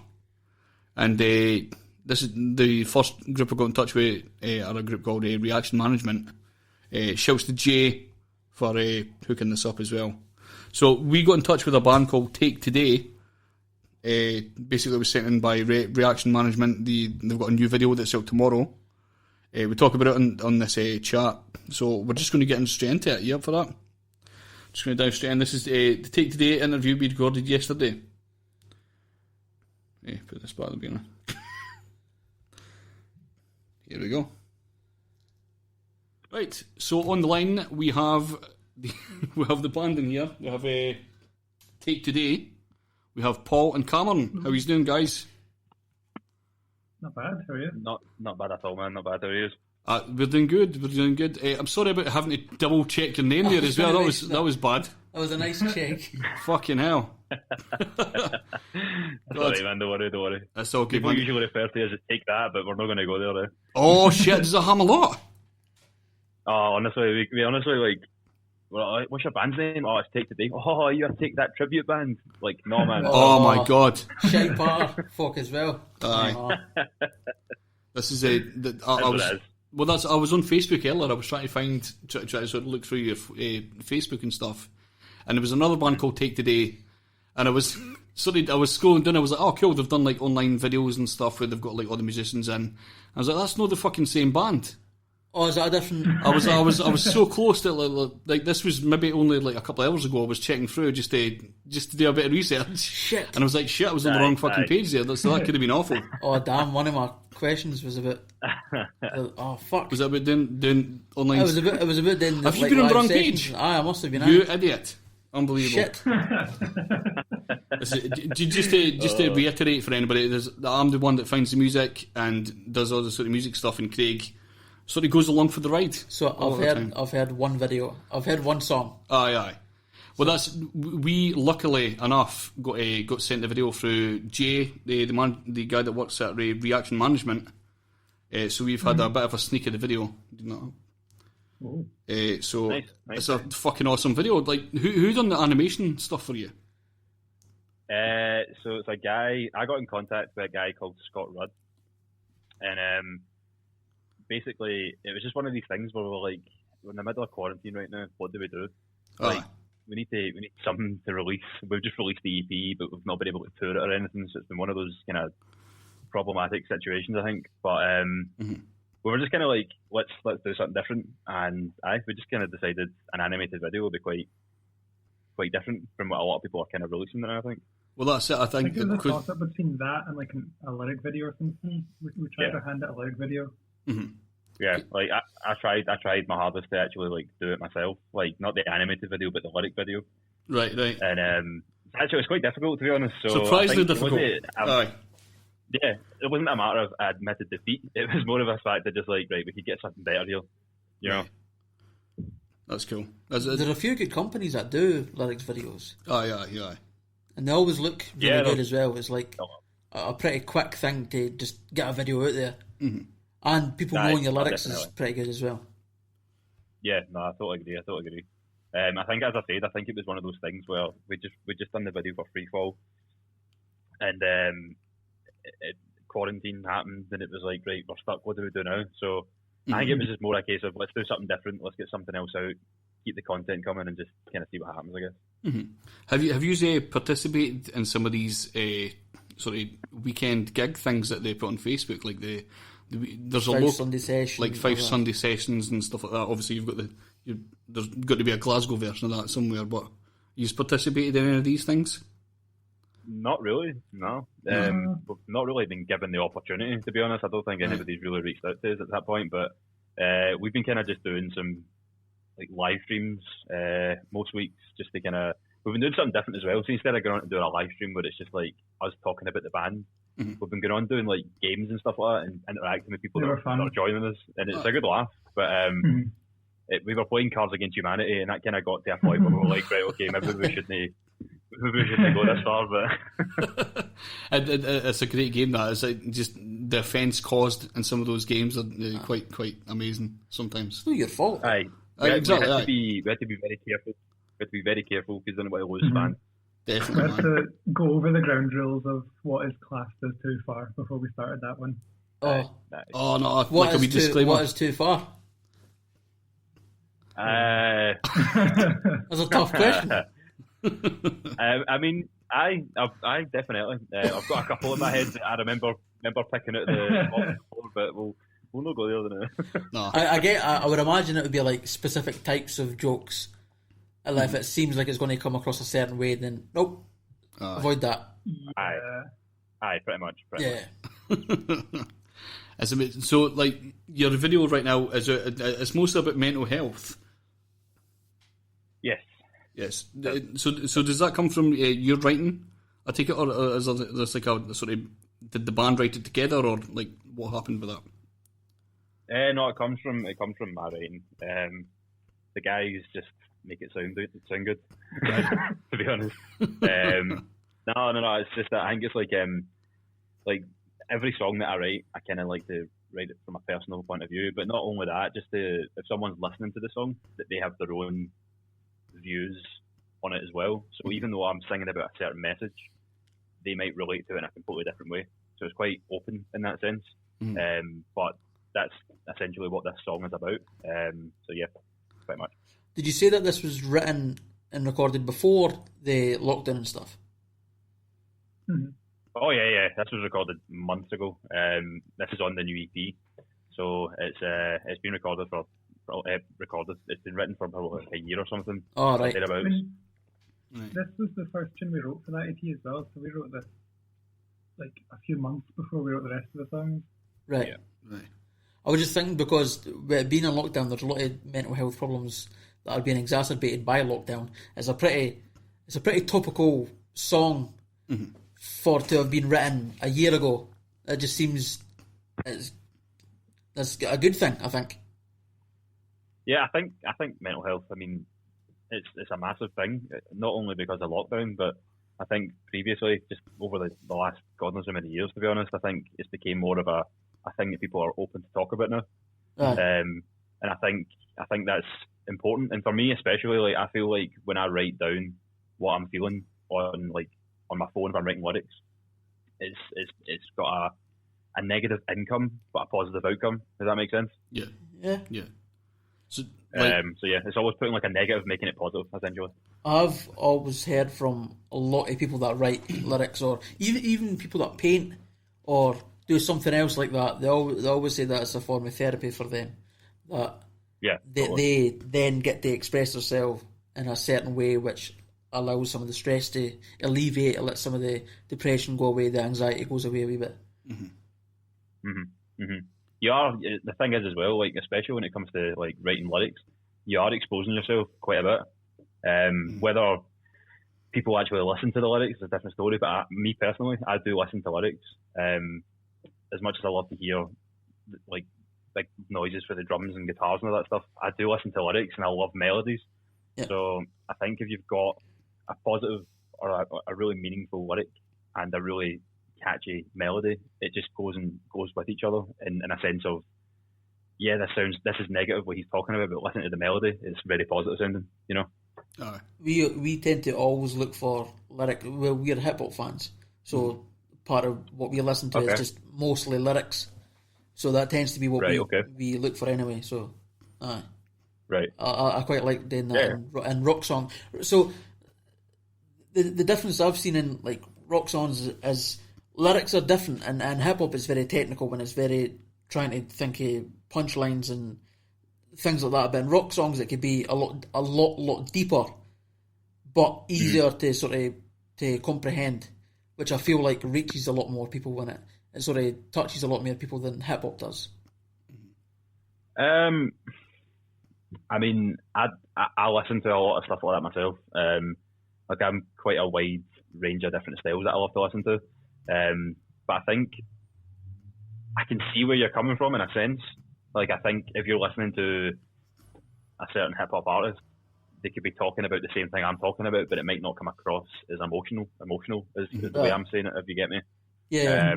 And this is the first group I got in touch with, are a group called Reaction Management. Shouts to Jay for hooking this up as well. So we got in touch with a band called Take Today. Basically it was sent in by Reaction Management. They've got a new video that's out tomorrow. We talk about it on this chat. So we're just going to get straight into it. You up for that? Just going to dive straight in. This is the Take Today interview we recorded yesterday. Put this back at the beginning. Here we go. Right, so on the line we have the band in here. We have Take Today. We have Paul and Cameron. How are you doing, guys? Not bad. How are you? Not bad at all, man. Not bad. How are you? We're doing good. We're doing good. I'm sorry about having to double check your name there as well. That was bad. That was a nice check. Fucking hell. Sorry, man. Don't worry. That's all good. People Man. usually refer to it as Take That, but we're not going to go there. Oh shit! Does it harm a lot? Oh, honestly, we honestly like. Well, what's your band's name? Oh, it's Take Today. Oh, you're Take That tribute band. Like, no, man. Oh my god. Shy bar, fuck as well. Aye. This is I What it is. I was on Facebook earlier. I was trying to try to sort of look through your Facebook and stuff, and there was another band called Take Today, and I was scrolling down. I was like, oh cool, they've done like online videos and stuff where they've got like all the musicians in. I was like, that's not the fucking same band. Oh, is that a different? I was so close to like this was maybe only like a couple of hours ago. I was checking through just to do a bit of research. Shit. And I was like, shit, I was on the wrong fucking page there. So that could have been awful. Oh damn! One of my questions was about. Oh fuck! Was it about doing online? It was about doing. Have you like, been on the live wrong sessions. page? Aye, I must have been. You idiot! Unbelievable. Shit. Just to reiterate for anybody, I'm the one that finds the music and does all the sort of music stuff, and Craig sort of goes along for the ride. So I've heard one video. I've heard one song. Aye. Well, we luckily enough got sent the video through Jay, the guy that works at Reaction Management. So we've had a bit of a sneak of the video. So nice. It's a fucking awesome video. Like, who done the animation stuff for you? So it's a guy. I got in contact with a guy called Scott Rudd, and basically it was just one of these things where we're in the middle of quarantine right now. What do we do? Like, we need something to release. We've just released the EP, but we've not been able to tour it or anything. So it's been one of those kind of problematic situations, I think. But we were just kind of like, let's do something different, and we just kind of decided an animated video would be quite different from what a lot of people are kind of releasing now, I think. Well, that's it. I think it was a toss-up between that and like a lyric video or something. We tried our hand at a lyric video. Mm-hmm. Yeah, like I tried my hardest to actually like do it myself, like not the animated video but the lyric video. Right. And actually, it's quite difficult, to be honest. So surprisingly difficult. Yeah, it wasn't a matter of admitted defeat. It was more of a fact that just like, right, we could get something better here. You know. That's cool. There are a few good companies that do lyrics videos. Yeah. And they always look really good as well. It's like a pretty quick thing to just get a video out there. Mm-hmm. And people knowing your lyrics is pretty good as well. Yeah, no, I totally agree. I think, as I said, it was one of those things where we just done the video for Freefall, and quarantine happened, and it was like, right, we're stuck. What do we do now? So I think it was just more a case of let's do something different. Let's get something else out, keep the content coming, and just kind of see what happens, I guess. Have you participated in some of these sort of weekend gig things that they put on Facebook, like there's a local Sunday session, like Fife Sunday sessions and stuff like that. Obviously, you've got there's got to be a Glasgow version of that somewhere. But you've participated in any of these things? Not really, no. We've not really been given the opportunity, to be honest. I don't think anybody's really reached out to us at that point. But we've been kind of just doing some like live streams most weeks, just to kind of. We've been doing something different as well. So instead of going on to doing a live stream where it's just like us talking about the band, we've been going on doing like games and stuff like that and interacting with people that are joining us, and it's a good laugh. But we were playing Cards Against Humanity, and that kind of got to a point where we were like, right, okay, maybe we shouldn't go this far. But it's a great game. That it's like just the offence caused in some of those games are quite amazing sometimes. It's not your fault. Aye, we had to be very careful. We had to be very careful because then we lose fans. Definitely. We had to go over the ground rules of what is classed as too far before we started that one. No! What like a wee disclaimer. What is too far? That's a tough question. I mean, I definitely. I've got a couple in my head that I remember picking out the before, but we'll not go there than No. I would imagine it would be like specific types of jokes. And if it seems like it's going to come across a certain way, then nope, avoid that. Aye, pretty much. So, like, your video right now it's mostly about mental health. Yes. So does that come from your writing? I take it, or is there like a sort of, did the band write it together, or like what happened with that? No, it comes from my writing. The guys just make it sound good, to be honest. No, it's just that I think it's like every song that I write, I kind of like to write it from a personal point of view. But not only that, just if someone's listening to the song, that they have their own views on it as well. So even though I'm singing about a certain message, they might relate to it in a completely different way. So it's quite open in that sense. But that's essentially what this song is about. So yeah, pretty much. Did you say that this was written and recorded before the lockdown and stuff? Oh yeah. This was recorded months ago. This is on the new EP, so it's been recorded for recorded. It's been written for probably like a year or something. Oh right. This was the first tune we wrote for that EP as well. So we wrote this like a few months before we wrote the rest of the songs. Right. Yeah. Right. I was just thinking because with being in lockdown, there's a lot of mental health problems that are being exacerbated by lockdown. It's a pretty topical song for to have been written a year ago. It just seems that's a good thing, I think. Yeah, I think mental health. I mean, it's a massive thing. Not only because of lockdown, but I think previously, just over the last God knows how many years, to be honest, I think it's became more of a thing that people are open to talk about now. And I think that's important. And for me especially, like I feel like when I write down what I'm feeling on my phone if I'm writing lyrics, it's got a negative income but a positive outcome. Does that make sense? Yeah. So yeah, it's always putting like a negative, making it positive, essentially. I've always heard from a lot of people that write lyrics, or even people that paint or do something else like that. They always say that it's a form of therapy for them. That they then get to express themselves in a certain way, which allows some of the stress to alleviate, and let some of the depression go away, the anxiety goes away a wee bit. The thing is as well, like especially when it comes to like writing lyrics, you are exposing yourself quite a bit. Whether people actually listen to the lyrics is a different story, but me personally, I do listen to lyrics. As much as I love to hear like big noises for the drums and guitars and all that stuff, I do listen to lyrics and I love melodies. Yeah. So I think if you've got a positive or a really meaningful lyric and a really catchy melody, it just goes with each other in a sense of, yeah, this is negative what he's talking about, but listen to the melody, it's very positive sounding, you know. We tend to always look for lyric. Well, we're hip hop fans, so part of what we listen to is just mostly lyrics. So that tends to be what we look for anyway. So, right. I quite like doing that in rock song. So the difference I've seen in like rock songs is lyrics are different, and hip hop is very technical when it's very trying to think of punchlines and things like that. But in rock songs, it could be a lot deeper, but easier to sort of to comprehend, which I feel like reaches a lot more people when it sort of touches a lot more people than hip hop does. I mean, I listen to a lot of stuff like that myself. Like I'm quite a wide range of different styles that I love to listen to. But I think I can see where you're coming from in a sense. Like I think if you're listening to a certain hip hop artist, they could be talking about the same thing I'm talking about, but it might not come across as emotional is the way I'm saying it, if you get me. Yeah.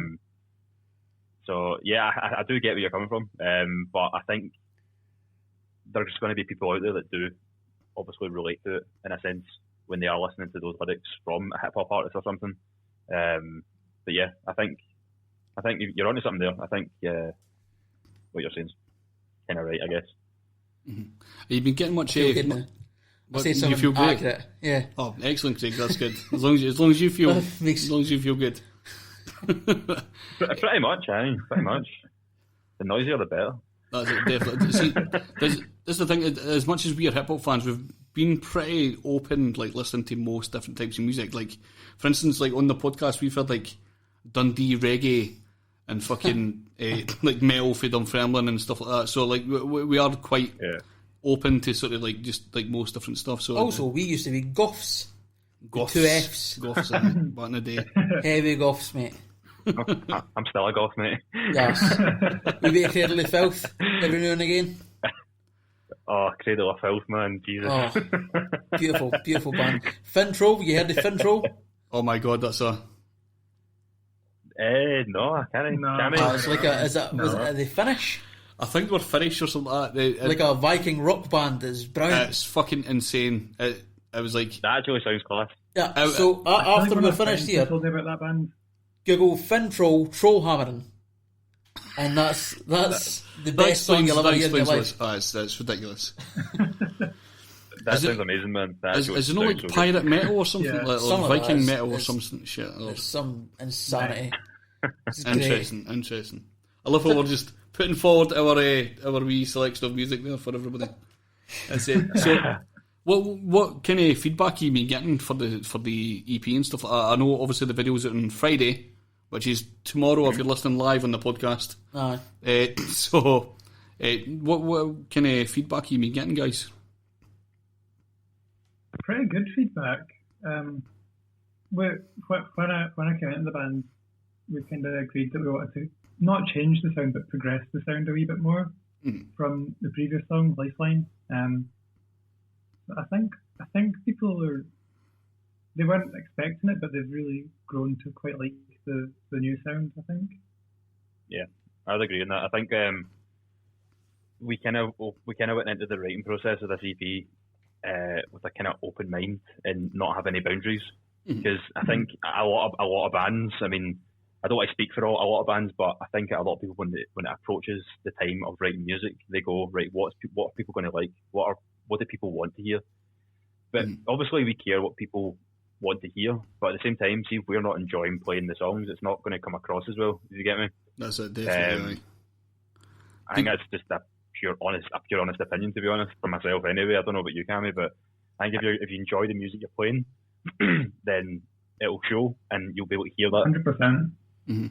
So yeah, I do get where you're coming from. But I think there's just going to be people out there that do obviously relate to it in a sense when they are listening to those lyrics from a hip hop artist or something. But yeah, I think you're onto something there. I think what you're saying is kind of right, I guess. Mm-hmm. Have you been getting much? I say something you feel great? Accurate. Yeah. Oh, excellent, Craig. That's good. As long as you feel good. Pretty much. The noisier, the better. That's it, definitely. See, this is the thing. As much as we are hip hop fans, we've been pretty open, like listening to most different types of music. Like, for instance, like on the podcast, we've heard like Dundee reggae and fucking like metal for Dunfermline and stuff like that. So like we are quite open to sort of like just like most different stuff. So also, we used to be goths. Goths. 2 Fs. Goths, back in the day. Heavy goths, mate. I'm still a goth, mate. Yes. We bit of Cradle of Filth every now and again. Oh, Cradle of Filth, man. Jesus. Oh, beautiful band. Fintroll, you heard the Fintroll? Oh my god, that's a... No, I can't. It's like are they Finnish? I think they were Finnish or something like that. Like a Viking rock band is brilliant. It's fucking insane. It was like... That actually sounds class. Yeah, so after we're finished here, told me about that band. Google Fintroll Troll Hammering, and that's the best song you'll ever hear in your life. That's ridiculous. That sounds amazing, man. Is it not like pirate metal or something? Yeah. Like, or Viking metal or something shit? There's some insanity. Interesting. I love how we're just putting forward our wee selection of music there for everybody. That's it. So, what kind of feedback have you been getting for the EP and stuff like that? I know obviously the video's out on Friday, which is tomorrow if you're listening live on the podcast. So, what kind of feedback have you been getting, guys? Pretty good feedback. When I came into the band, we kind of agreed that we wanted to not change the sound, but progress the sound a wee bit more from the previous song, Lifeline. I think people they weren't expecting it, but they've really grown to quite like the new sound, I think. Yeah, I'd agree on that. I think we kind of went into the writing process of this EP with a kind of open mind and not have any boundaries, because I think a lot of bands, I mean, I don't want to speak for a lot of bands, but I think a lot of people when it approaches the time of writing music, they go, right, what are people going to like? What do people want to hear? But obviously we care what people want to hear, but at the same time, see if we're not enjoying playing the songs, it's not going to come across as well. Do you get me? That's it, definitely. I think that's just a pure honest opinion, to be honest, for myself anyway. I don't know about you, Cammy, but I think if you enjoy the music you're playing, then it'll show and you'll be able to hear that. 100%. Mm-hmm.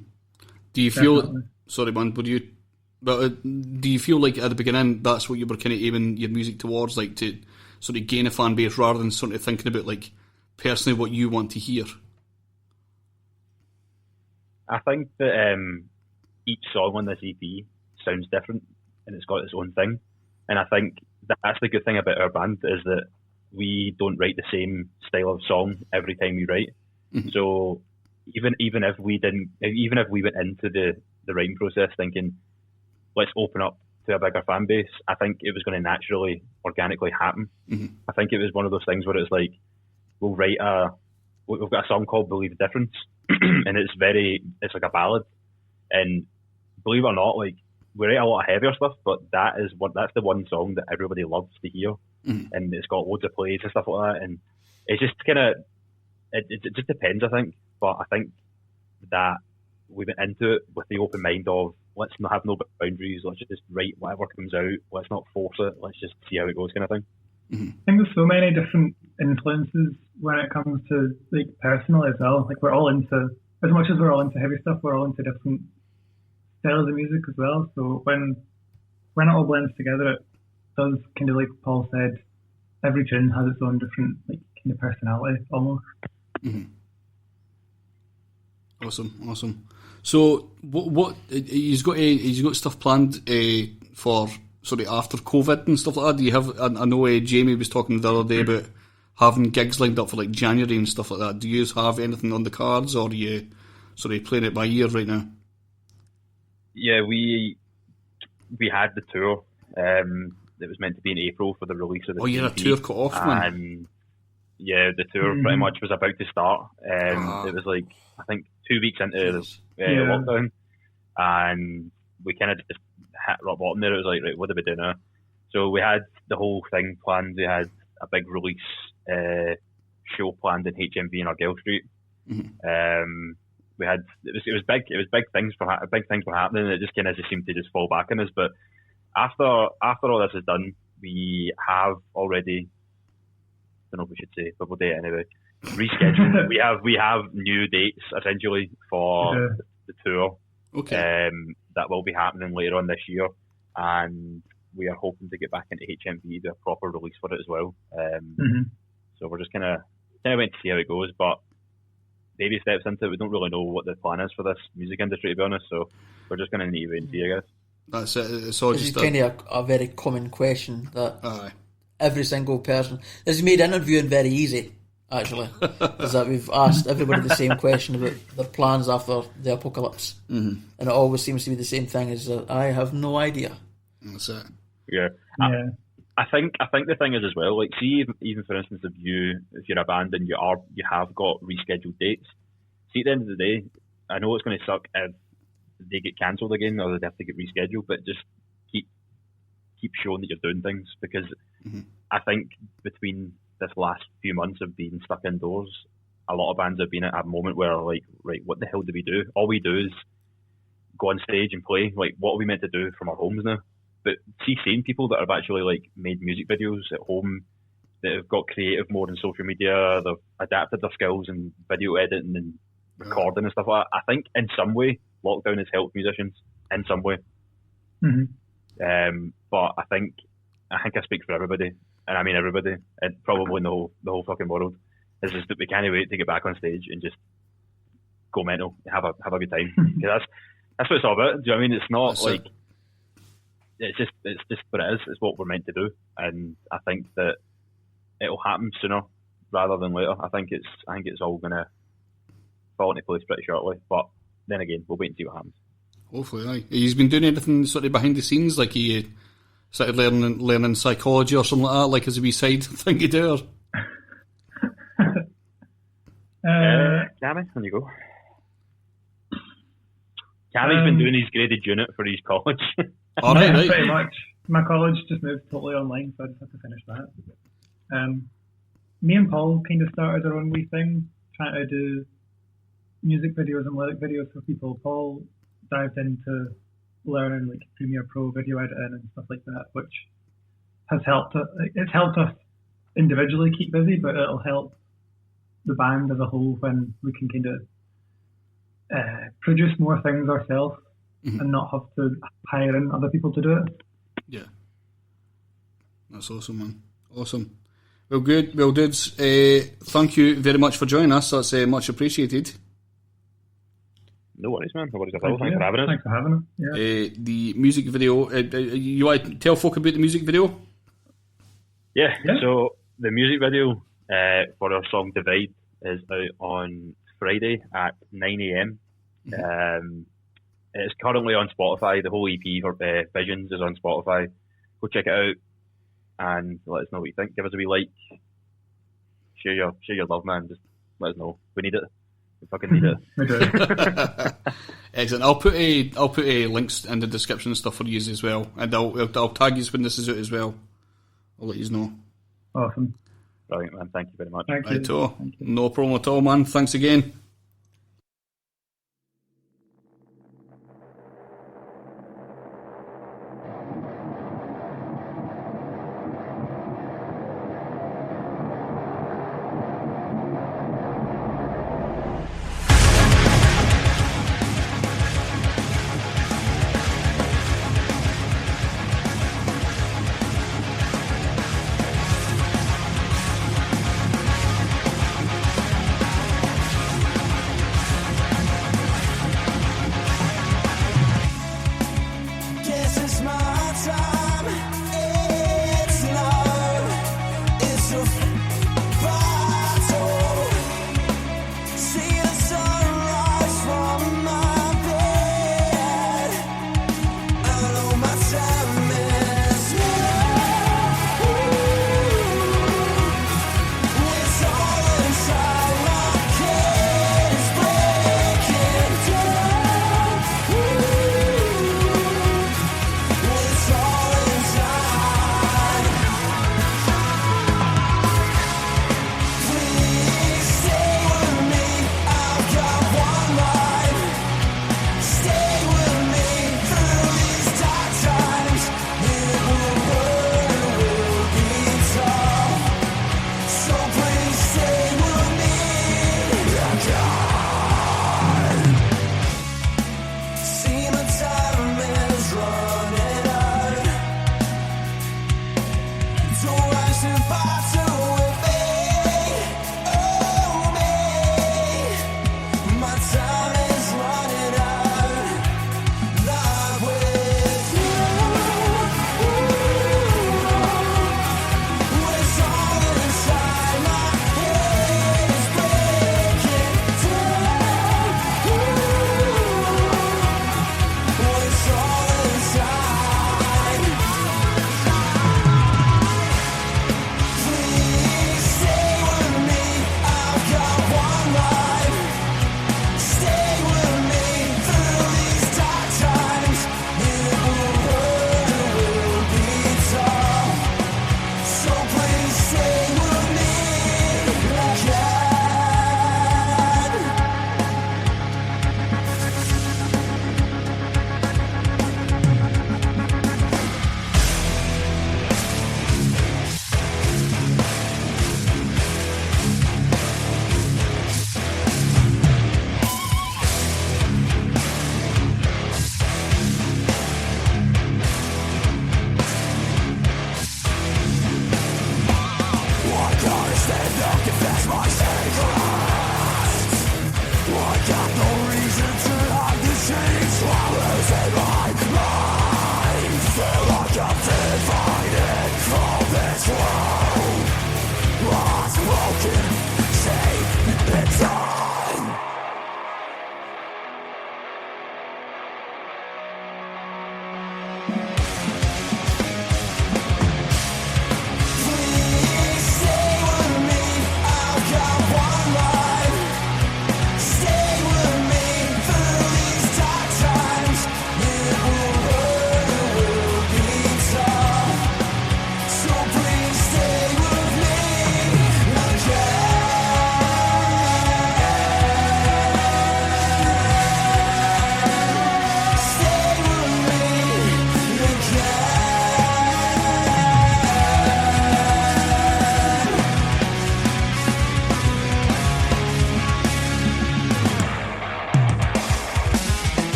Do you feel... Sorry, man, do you feel like at the beginning that's what you were kind of aiming your music towards, like to sort of gain a fan base rather than sort of thinking about like personally what you want to hear? I think that each song on this EP sounds different and it's got its own thing, and I think that's the good thing about our band is that we don't write the same style of song every time we write. So even if we went into the writing process thinking let's open up to a bigger fan base, I think it was going to naturally, organically happen. I think it was one of those things where it's like we'll write a we've got a song called "Believe the Difference," and it's like a ballad. And believe it or not, like we write a lot of heavier stuff, but that's the one song that everybody loves to hear, and it's got loads of plays and stuff like that. And it's just kind of it just depends, I think. But I think that we went into it with the open mind of let's not have no boundaries. Let's just write whatever comes out. Let's not force it. Let's just see how it goes, kind of thing. I think there's so many different influences when it comes to like personal as well. Like we're all into, as much as we're all into heavy stuff, we're all into different styles of music as well. So when it all blends together, it does kind of like Paul said, every tune has its own different like kind of personality almost. Awesome. So what he's got stuff planned for sort of after COVID and stuff like that? Do you have? I know Jamie was talking the other day about having gigs lined up for like January and stuff like that. Do you have anything on the cards, or are you sort of playing it by ear right now? Yeah, we had the tour. It was meant to be in April for the release of the. Oh, you had a tour cut off, man. And yeah, the tour pretty much was about to start. It was like I think 2 weeks into lockdown, and we kind of just hit rock bottom there. It was like, right, what do we do now? So we had the whole thing planned. We had a big release show planned in HMV in Argyle Street. We had it was big. It was big things were happening. And it just kind of seemed to just fall back on us. But after all this is done, we have already. I don't know if we should say, but we'll do it anyway. Rescheduled. we have new dates essentially for the tour. Okay. That will be happening later on this year, and we are hoping to get back into HMV, do a proper release for it as well. So we're just kind of waiting to see how it goes, but baby steps into it. We don't really know what the plan is for this music industry, to be honest. So we're just going to need to wait and see, I guess. That's it. It's all this just is kind of a very common question that every single person. This has made interviewing very easy. Actually, is that we've asked everybody the same question about their plans after the apocalypse, and it always seems to be the same thing: is that I have no idea. That's it. Yeah. I think the thing is as well. Like, see, even for instance, if you're a band and you have got rescheduled dates. See, at the end of the day, I know it's going to suck if they get cancelled again or they have to get rescheduled, but just keep showing that you're doing things, because I think between this last few months of being stuck indoors, a lot of bands have been at a moment where like, right, what the hell do we do? All we do is go on stage and play. Like, what are we meant to do from our homes now? But see, seeing people that have actually like made music videos at home, that have got creative more in social media, they've adapted their skills in video editing and recording and stuff like that. I think in some way lockdown has helped musicians in some way. But I think I speak for everybody. And I mean everybody, and probably in the whole fucking world, is just that we can't wait to get back on stage and just go mental, have a good time. Because that's what it's all about. Do you know what I mean? It's not that's like it's just what it is. It's what we're meant to do, and I think that it'll happen sooner rather than later. I think it's all gonna fall into place pretty shortly. But then again, we'll wait and see what happens. Hopefully, aye. He's been doing anything sort of behind the scenes, like he started learning psychology or something like that, like as a wee side thing you do? Cammy, on you go. Cammy's been doing his graded unit for his college. All right. Pretty much. My college just moved totally online, so I just have to finish that. Me and Paul kind of started our own wee thing, trying to do music videos and lyric videos for people. Paul dived into learning like Premiere Pro video editing and stuff like that, which has helped us. It's helped us individually keep busy, but it'll help the band as a whole when we can kind of produce more things ourselves and not have to hire in other people to do it. Yeah, that's awesome, man. Awesome. Well, good. Well, dudes, thank you very much for joining us. That's much appreciated. No worries, man. No worries at all. Thanks for having us. Thanks for having us. Yeah. The music video, you want to tell folk about the music video? Yeah. So the music video for our song Divide is out on Friday at 9 a.m. It's currently on Spotify. The whole EP for Visions is on Spotify. Go check it out and let us know what you think. Give us a wee like. Share your love, man. Just let us know. We need it. We fucking need it. We do. Excellent. I'll put a links in the description and stuff for you as well, and I'll tag you when this is out as well. I'll let you know. Awesome. Brilliant, man. Thank you very much. Thank you. No problem at all, man. Thanks again.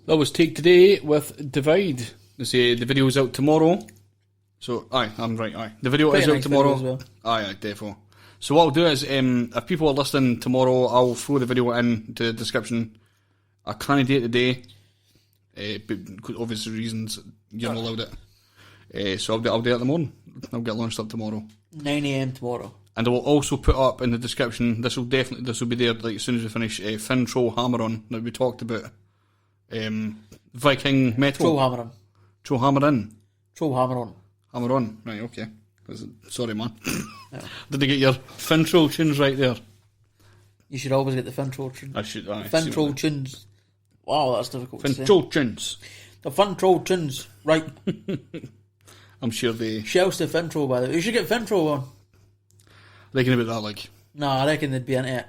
That was Take Today with Divide. They say the video's out tomorrow. So, aye, I'm right, aye. The video is out tomorrow. Well. Aye, definitely. So what I'll do is, if people are listening tomorrow, I'll throw the video in to the description. I can't do it today. but obvious reasons you're not allowed it. So I'll do it in the morning. I'll get launched up tomorrow. 9 a.m. tomorrow. And I will also put up in the description, this will be there like as soon as we finish, Fin Troll Hammer On that we talked about. Viking Metal. Troll Hammer On. Troll Hammer In. Troll Hammer On. Hammer On, right, okay. Sorry, man. Did you get your Fin Troll tunes right there? You should always get the Fin Troll tunes. I should, Fin Troll tunes. Wow, that's difficult to say. Fin Troll tunes. The Fin Troll tunes, right. I'm sure they... Shouts to Fin Troll, by the way. You should get Fin Troll on. Reckon about that, like... No, I reckon they'd be into it.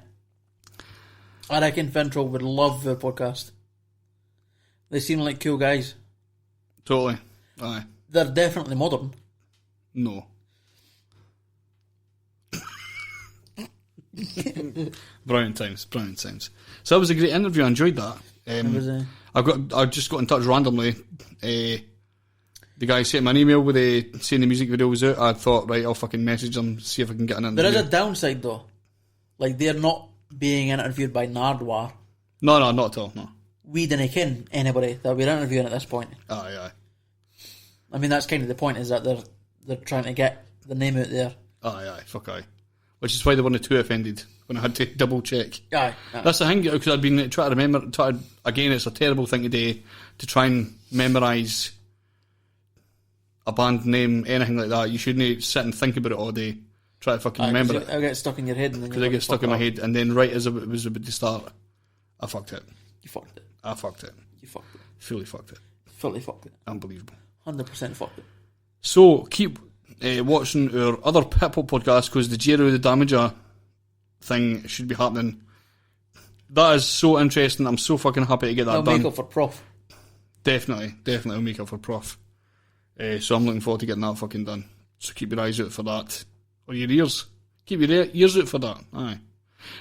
I reckon Fin Troll would love their podcast. They seem like cool guys. Totally. Aye. They're definitely modern. No. Brilliant times. So that was a great interview. I enjoyed that. I just got in touch randomly. The guy sent me an email with saying the music video was out. I thought, right, I'll fucking message him, see if I can get an interview. There is a downside though. Like, they're not being interviewed by Nardwar. No, not at all, no. We didn't ken anybody that we're interviewing at this point. Aye. I mean, that's kind of the point, is that they're trying to get the name out there. Aye, fuck aye. Which is why they weren't too offended when I had to double check. Aye. That's the thing, because I'd been trying to remember, again, it's a terrible thing today to try and memorise a band name, anything like that. You shouldn't sit and think about it all day. Try to fucking remember it. I'll get stuck in your head. Because I get stuck in my head, and then right as it was about to start, I fucked it. You fucked it. I fucked it. You fucked it. Fully fucked it. Fully fucked it. Unbelievable. 100% fucked it. So, keep watching our other hip-hop podcast, because the Jero the Damager thing should be happening. That is so interesting. I'm so fucking happy to get that I'll done. make up for Prof. Definitely I'll make up for Prof. So I'm looking forward to getting that fucking done. So keep your eyes out for that. Or your ears. Keep your ears out for that. Aye.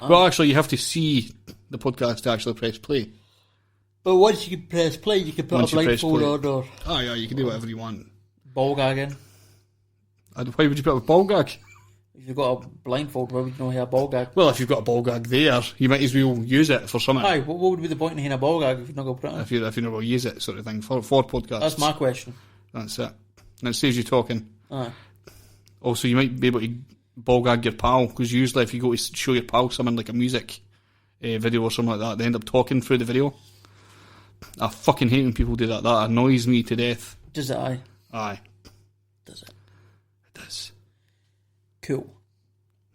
Well, actually, you have to see the podcast to actually press play. But once you can press play, you can put a blindfold on or... Aye, you can do whatever you want. Ball gag in. Why would you put a ball gag? If you've got a blindfold, why would you not have a ball gag? Well, if you've got a ball gag there, you might as well use it for something. Aye, what would be the point in having a ball gag if you're not going to put it on? If you're not going to use it, sort of thing, for podcasts. That's my question. That's it. And it saves you talking. Aye. Also, you might be able to ball gag your pal, because usually if you go to show your pal something like a music video or something like that, they end up talking through the video. I fucking hate when people do that. That annoys me to death. Does it, aye? Aye. Does it? It does. Cool.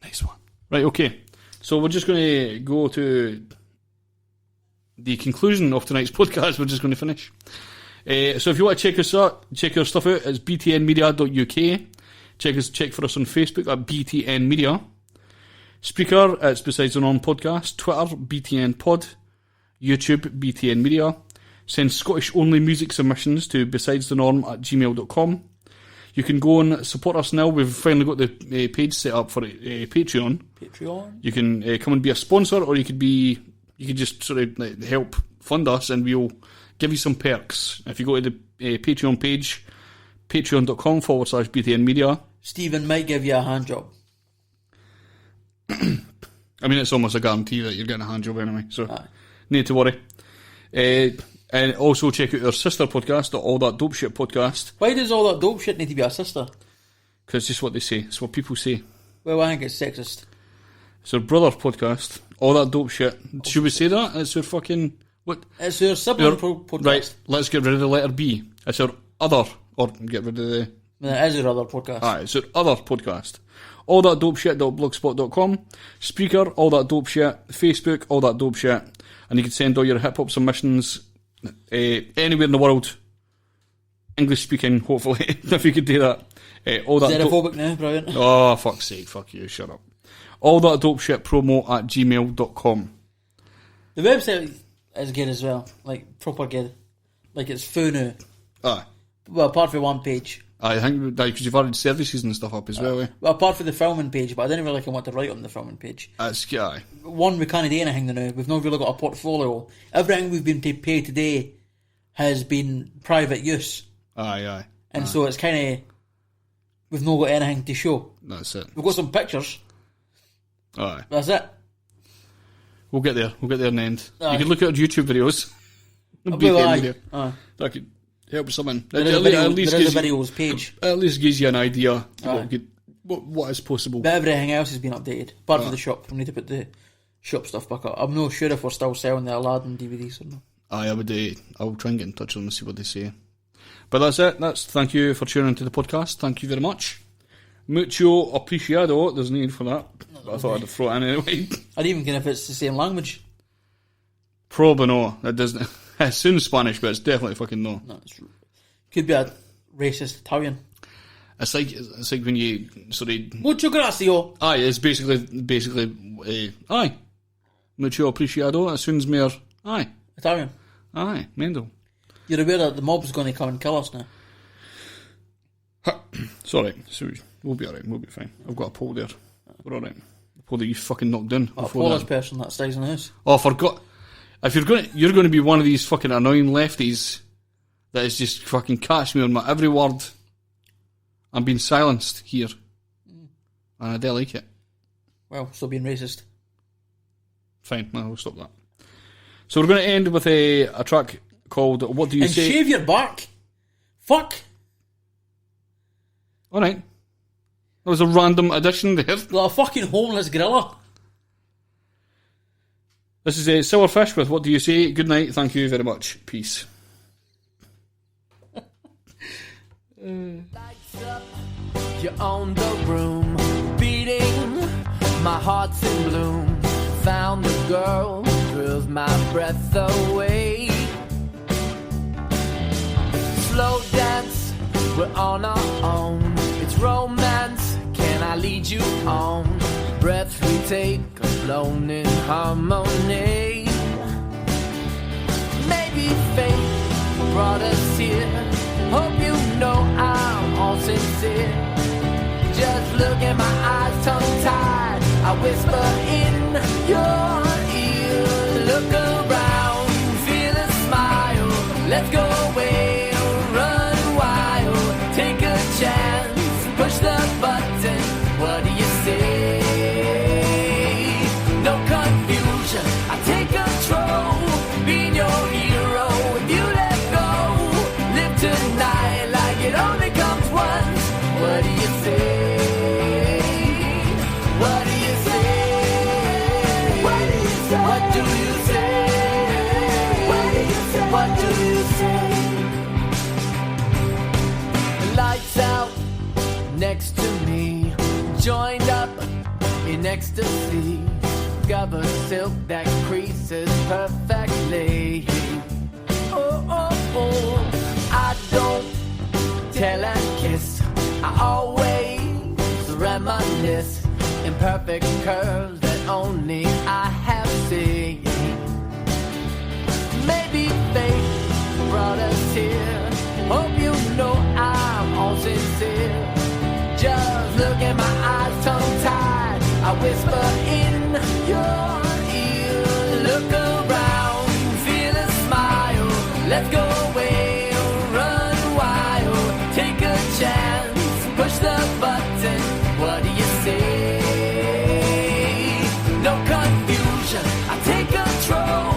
Nice one. Right, okay. So we're just going to go to the conclusion of tonight's podcast. We're just going to finish. So if you want to check us out, check our stuff out, it's btnmedia.uk. Check for us on Facebook at BTN Media. Spreaker, it's Besides the Norm Podcast. Twitter, BTN Pod. YouTube, BTN Media. Send Scottish only music submissions to besidesthenorm@gmail.com. You can go and support us now. We've finally got the page set up for Patreon. You can come and be a sponsor, or you could just sort of help fund us, and we'll give you some perks. If you go to the Patreon page, patreon.com/BTN Media. Stephen might give you a hand job. I mean, it's almost a guarantee that you're getting a hand job anyway, so need to worry. And also check out our sister podcast, the All That Dope Shit podcast. Why does All That Dope Shit need to be a sister? Because it's just what they say. It's what people say. Well, I think it's sexist. It's our brother podcast, All That Dope Shit. Should we say that? It's our fucking... What? It's our sibling podcast. Right, let's get rid of the letter B. It's our other... Or get rid of the... It is our other podcast. It's our other podcast. All That Dope Shit.blogspot.com. Spreaker, All That Dope Shit. Facebook, All That Dope Shit. And you can send all your hip-hop submissions anywhere in the world. English speaking, hopefully, if you could do that. All that xenophobic now, brilliant. Oh, fuck's sake, fuck you, shut up. All that dope shit promo @gmail.com. The website is good as well, like proper good. Like it's full now. Aye. Well, apart from one page. I think because you've added services and stuff up as well. Well, apart from the filming page, but I didn't really want to write on the filming page. That's aye. One, we can't do anything now. We've not really got a portfolio. Everything we've been paid today has been private use. Aye. And so it's kind of... We've not got anything to show. That's it. We've got some pictures. Aye. That's it. We'll get there. We'll get there in the end. Aye. You can look at our YouTube videos. BTN video. That could help someone. There is a videos page. At least gives you an idea of what is possible. But everything else has been updated. Apart from the shop. We need to put the shop stuff back up. I'm not sure if we're still selling the Aladdin DVDs or not. I'll try and get in touch with them and see what they say. But that's it. Thank you for tuning into the podcast. Thank you very much. Mucho apreciado. There's no need for that. But I thought I'd throw it in anyway. I'd even care if it's the same language. Probably no. It doesn't. It sounds Spanish, but it's definitely fucking no. Could be a racist Italian. It's like when you Mucho gracio. Aye, it's basically aye. Mucho apreciado. It sounds more aye. Italian. Aye, Mendel. You're aware that the mob's going to come and kill us now? Sorry, we'll be alright, we'll be fine. I've got a pole there. We're alright. The pole that you fucking knocked down. A Polish person that stays in the house. Oh, I forgot. If you're going to be one of these fucking annoying lefties that is just fucking catch me on my every word. I'm being silenced here. And I don't like it. Well, still being racist. Fine, we'll stop that. So we're going to end with a track called What Do You Say? And shave your back. Fuck. Alright. That was a random addition there. Like a fucking homeless gorilla. This is a Sourfish with What Do You Say? Good night. Thank you very much. Peace. Lights up, you're on the room, beating, my heart's in bloom. Found the girl, thrills my breath away. Slow dance, we're on our own. It's romance, can I lead you on? Breaths we take, alone in harmony. Maybe fate brought us here. Hope you know I'm all sincere. Just look in my eyes, tongue-tied. I whisper in your ear. Look around, feel a smile. Let's go away, run wild. Take a chance, push the button. What do you say? No confusion, I take control. Being your hero, if you let go. Live tonight like it only comes once. What do you say? What do you say? What do you say? What do you say? What do you say? What do you say? Lights out next to me, joined up in ecstasy. Covered silk that creases perfectly. Oh, oh, oh. I don't tell and kiss. I always reminisce in perfect curves that only I have seen. Maybe fate brought us here. Hope you know I'm all sincere. Just look in my eyes, tongue-tied. I whisper in your ear. Look around, feel a smile. Let's go away, run wild. Take a chance, push the button. What do you say? No confusion, I take control.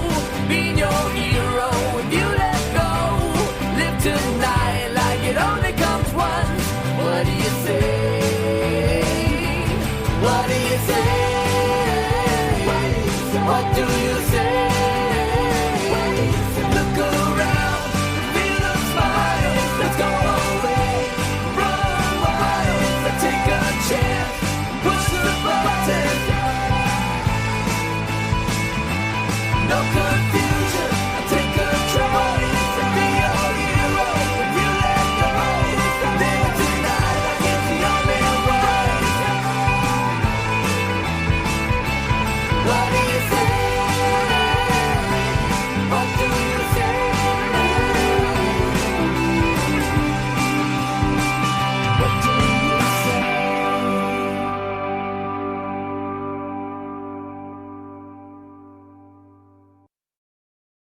Being your hero, if you let go. Live tonight like it only comes once. What do you say? What do you say? What do you say? What do you